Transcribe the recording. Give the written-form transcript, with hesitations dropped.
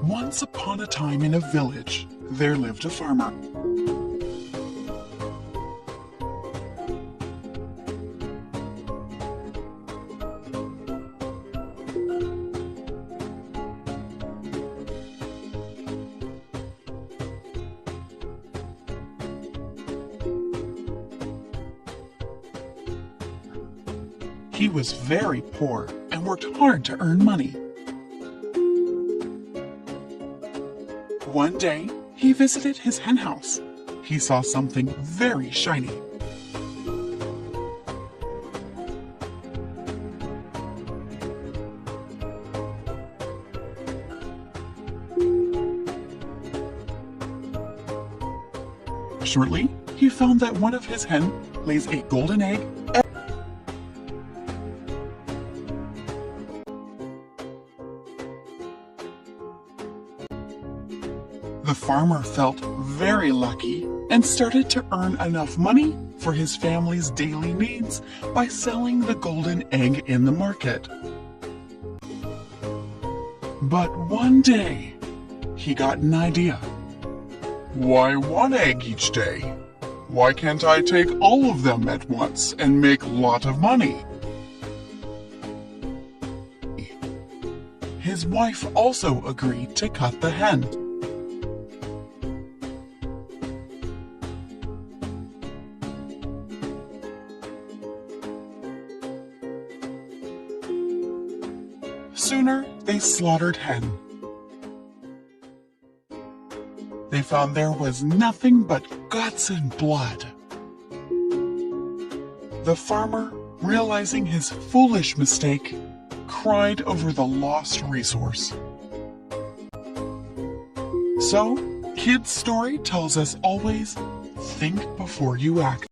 Once upon a time in a village, there lived a farmer. He was very poor and worked hard to earn money. One day, he visited his hen house. He saw something very shiny. Shortly, he found that one of his hen lays a golden egg. The farmer felt very lucky and started to earn enough money for his family's daily needs by selling the golden egg in the market. But one day, he got an idea. Why one egg each day? Why can't I take all of them at once and make a lot of money? His wife also agreed to cut the hen. Sooner, they slaughtered hen. They found there was nothing but guts and blood. The farmer, realizing his foolish mistake, cried over the lost resource. So, Kid's story tells us always, think before you act.